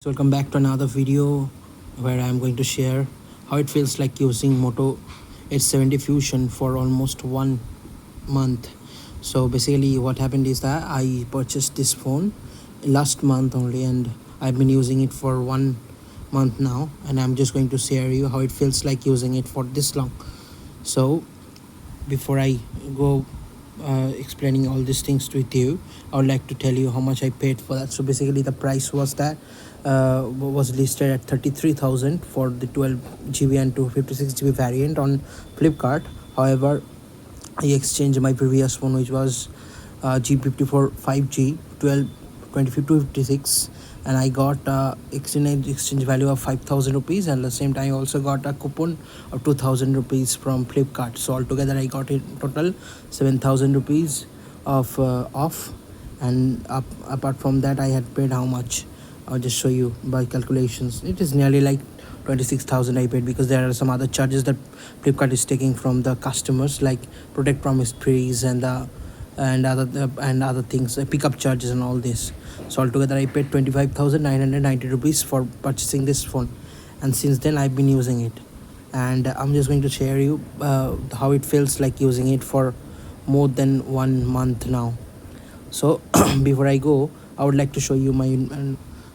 So welcome back to another video where I'm going to share how it feels like using Moto Edge 70 Fusion for almost 1 month. So basically what happened is that I purchased this phone last month only, and I've been using it for 1 month now, and I'm just going to share you how it feels like using it for this long. So before I go explaining all these things with you, I would like to tell you how much I paid for that. So basically the price was that was listed at 33,000 for the 12 GB and 256 GB variant on Flipkart. However, I exchanged my previous phone, which was G54 5G 12 256, and I got exchange value of 5,000 rupees, and at the same time I also got a coupon of 2,000 rupees from Flipkart. So altogether I got in total 7,000 rupees of off, and apart from that I had paid how much. I'll just show you by calculations. It is nearly like 26,000 I paid, because there are some other charges that Flipkart is taking from the customers, like protect promise fees and other things, pickup charges and all this. So altogether I paid 25,990 rupees for purchasing this phone, and since then I've been using it, and I'm just going to share you how it feels like using it for more than 1 month now. So before I go, I would like to show you my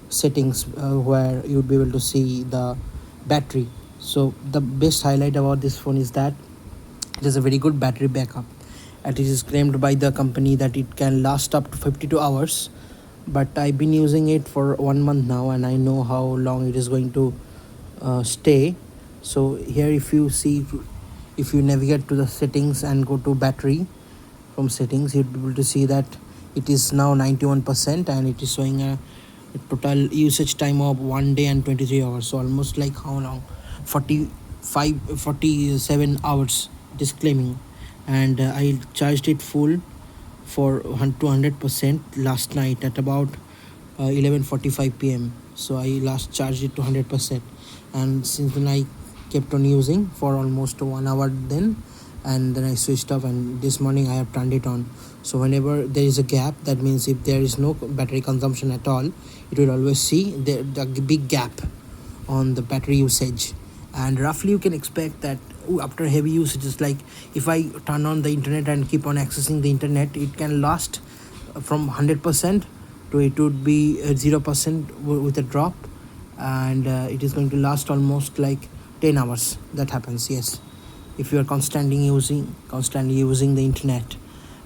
settings where you would be able to see the battery. So the best highlight about this phone is that it has a very good battery backup, and it is claimed by the company that it can last up to 52 hours. But I've been using it for 1 month now, and I know how long it is going to stay. So here, if you see, if you navigate to the settings and go to battery, from settings you'll be able to see that it is now 91%, and it is showing a total usage time of 1 day and 23 hours. So almost like how long, 47 hours it is claiming. And I charged it full for 200% last night at about 11:45 p.m. So I last charged it to 100%, and since then I kept on using for almost 1 hour then, and then I switched off, and this morning I have turned it on. So whenever there is a gap, that means if there is no battery consumption at all, it will always see the big gap on the battery usage. And roughly you can expect that after heavy usages, like if I turn on the internet and keep on accessing the internet, it can last from 100% to it would be 0% with a drop, and it is going to last almost like 10 hours. That happens, yes, if you are constantly using the internet.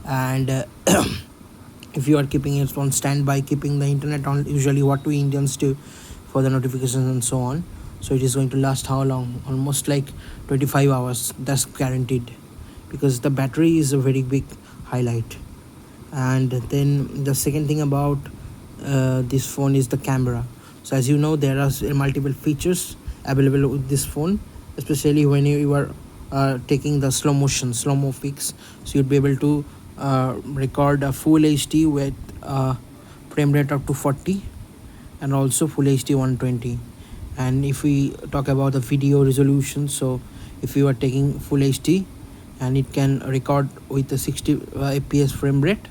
And if you are keeping it on standby, keeping the internet on, usually what we Indians do for the notifications and so on. So it is going to last how long? Almost like 25 hours. That's guaranteed, because the battery is a very big highlight. And then the second thing about this phone is the camera. So as you know, there are multiple features available with this phone, especially when you are taking the slow mo fix. So you'd be able to record a full HD with frame rate up to 40, and also full HD 120. And if we talk about the video resolution, so if you are taking full HD, and it can record with the 60 fps frame rate,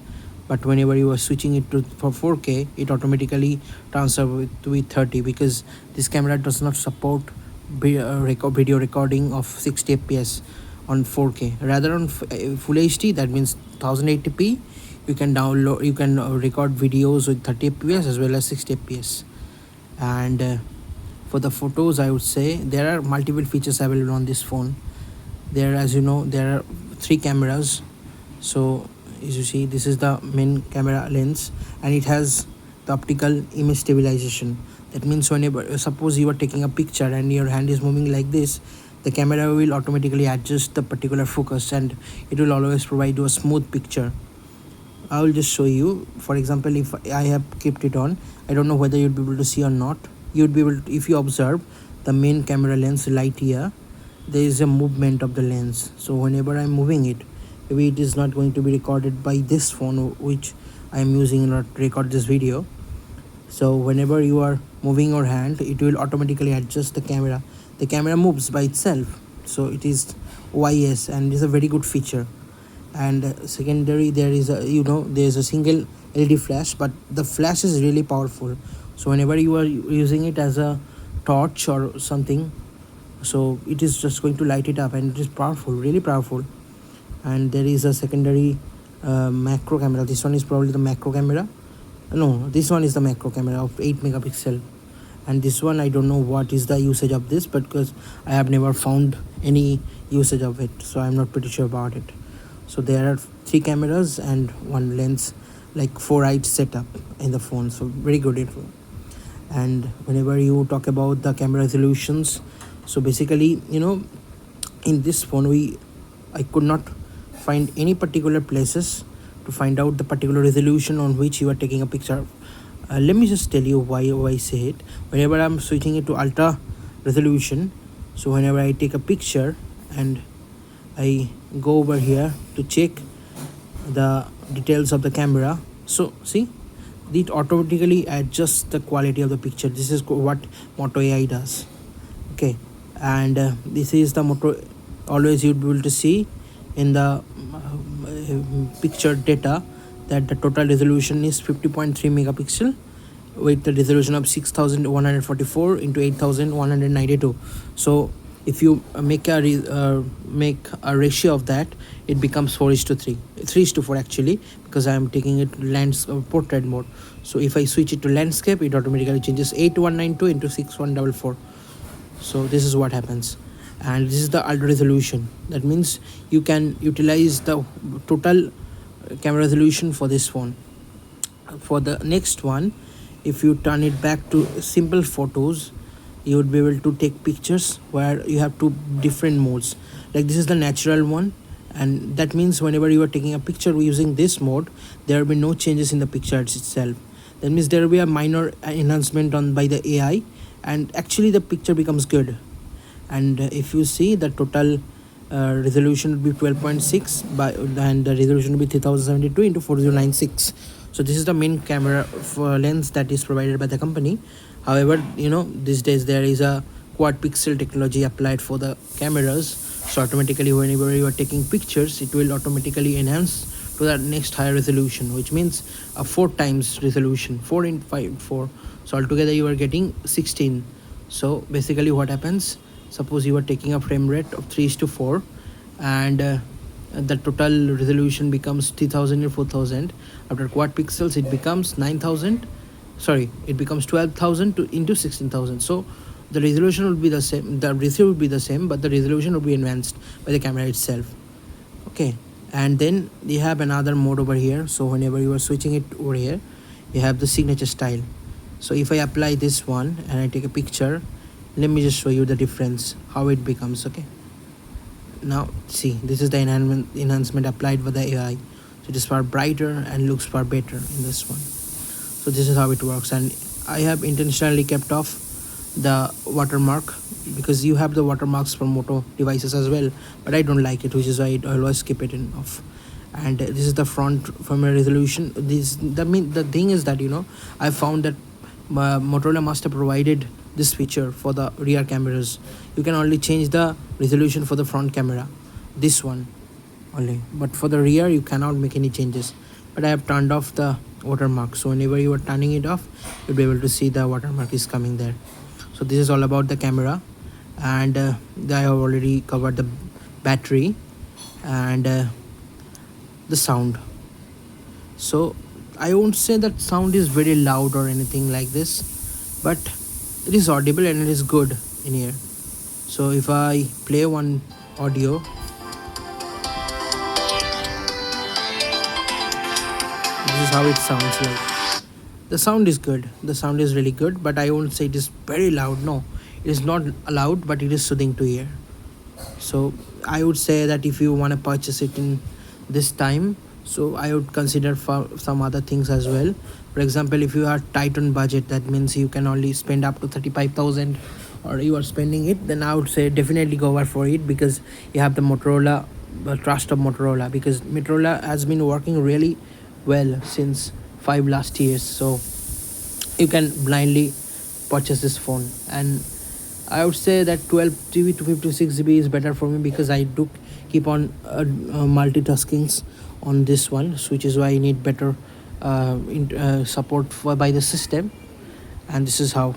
but whenever you are switching it to for 4K, it automatically transfers with 30, because this camera does not support video recording of 60 fps on 4K. Rather on full HD, that means 1080p, you can record videos with 30 fps as well as 60 fps. And for the photos, I would say there are multiple features available on this phone. As you know, there are 3 cameras. So as you see, this is the main camera lens, and it has the optical image stabilization. That means whenever, suppose you are taking a picture and your hand is moving like this, the camera will automatically adjust the particular focus, and it will always provide you a smooth picture. I will just show you. For example, if I have kept it on, I don't know whether you'd be able to see or not. You'd be able to, if you observe the main camera lens light here, there is a movement of the lens. So whenever I'm moving it, maybe it is not going to be recorded by this phone which I am using in order to record this video. So whenever you are moving your hand, it will automatically adjust the camera. The camera moves by itself, so it is OIS, and is a very good feature. And secondary, there is a single LED flash, but the flash is really powerful. So whenever you are using it as a torch or something, so it is just going to light it up, and it is powerful, really powerful. And there is a secondary macro camera. This one is probably the macro camera. No, this one is the macro camera of 8 megapixel. And this one, I don't know what is the usage of this, but because I have never found any usage of it, so I'm not pretty sure about it. So there are 3 cameras and 1 lens, like 4-eyed setup in the phone, so very good info. And whenever you talk about the camera resolutions, so basically, in this phone I could not find any particular places to find out the particular resolution on which you are taking a picture. Let me just tell you why I say it. Whenever I'm switching it to ultra resolution, so whenever I take a picture and I go over here to check the details of the camera, so see, it automatically adjusts the quality of the picture. This is what Moto AI does. Okay, and this is the Moto. Always you'll be able to see in the picture data that the total resolution is 50.3 megapixel with the resolution of 6144 into 8192. So if you make a ratio of that, it becomes 4:3, 3:4 actually, because I am taking it portrait mode. So if I switch it to landscape, it automatically changes 8192 into 6144. So this is what happens. And this is the ultra resolution. That means you can utilize the total camera resolution for this phone. For the next one, if you turn it back to simple photos, you would be able to take pictures where you have 2 different modes. Like this is the natural one, and that means whenever you are taking a picture using this mode, there will be no changes in the picture itself. That means there will be a minor enhancement by the AI, and actually the picture becomes good. And if you see, the total resolution would be 12.6 and the resolution would be 3072 into 4096. So this is the main camera lens that is provided by the company. However, these days there is a quad pixel technology applied for the cameras, so automatically whenever you are taking pictures, it will automatically enhance to the next higher resolution, which means a 4 times resolution, 4 in 5 4. So altogether you are getting 16. So basically what happens, suppose you are taking a frame rate of 3:4, and the total resolution becomes 3000 and 4000. After quad pixels it becomes 9000, it becomes 12,000 into 16,000. So the resolution will be the same, the ratio will be the same, but the resolution will be enhanced by the camera itself. Okay, and then you have another mode over here. So whenever you are switching it over here, you have the signature style. So if I apply this one and I take a picture, let me just show you the difference, how it becomes. Okay, now see, this is the enhancement applied by the AI. So it is far brighter and looks far better in this one. So this is how it works. And I have intentionally kept off the watermark, because you have the watermarks for Moto devices as well, but I don't like it, which is why I always keep it off. And this is the front camera resolution. The thing is that I found that Motorola must have provided this feature for the rear cameras. You can only change the resolution for the front camera, this one only, but for the rear you cannot make any changes. But I have turned off the watermark, so whenever you are turning it off, you'll be able to see the watermark is coming there. So this is all about the camera, and I have already covered the battery and the sound. So I won't say that sound is very loud or anything like this, but it is audible and it is good in here. So if I play one audio, this is how it sounds like. The sound is good, the sound is really good, but I won't say it is very loud. No, it is not loud, but it is soothing to hear. So I would say that if you want to purchase it in this time, so I would consider for some other things as well. For example, if you are tight on budget, that means you can only spend up to 35,000, or you are spending it, then I would say definitely go over for it, because you have the Motorola, the trust of Motorola, because Motorola has been working really well since 5 last years. So you can blindly purchase this phone. And I would say that 12 GB to 56 GB is better for me, because I do keep on multitaskings on this one, which is why I need better support by the system. and this is how.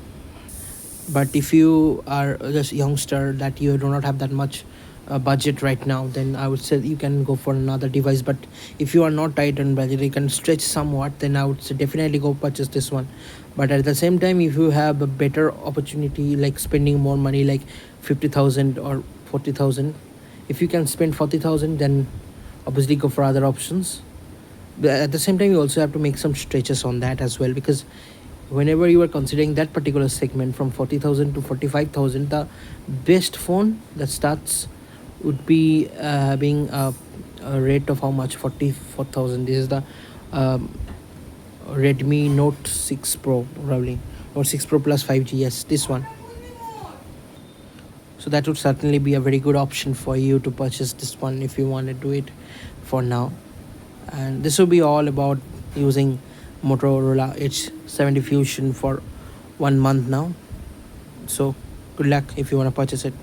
But if you are just youngster that you do not have that much budget right now, then I would say you can go for another device. But if you are not tight on budget, you can stretch somewhat, then I would say definitely go purchase this one. But at the same time, if you have a better opportunity like spending more money, like 50,000 or 40,000, if you can spend 40,000, then obviously go for other options. But at the same time, you also have to make some stretches on that as well, because whenever you are considering that particular segment from 40,000 to 45,000, the best phone that starts would be having a rate of how much, 44,000. This is the um, Redmi Note 6 Pro probably, or 6 Pro plus 5G. Yes, this one. So that would certainly be a very good option for you to purchase this one if you want to do it for now. And this will be all about using Motorola Edge 70 Fusion for 1 month now. So good luck if you want to purchase it.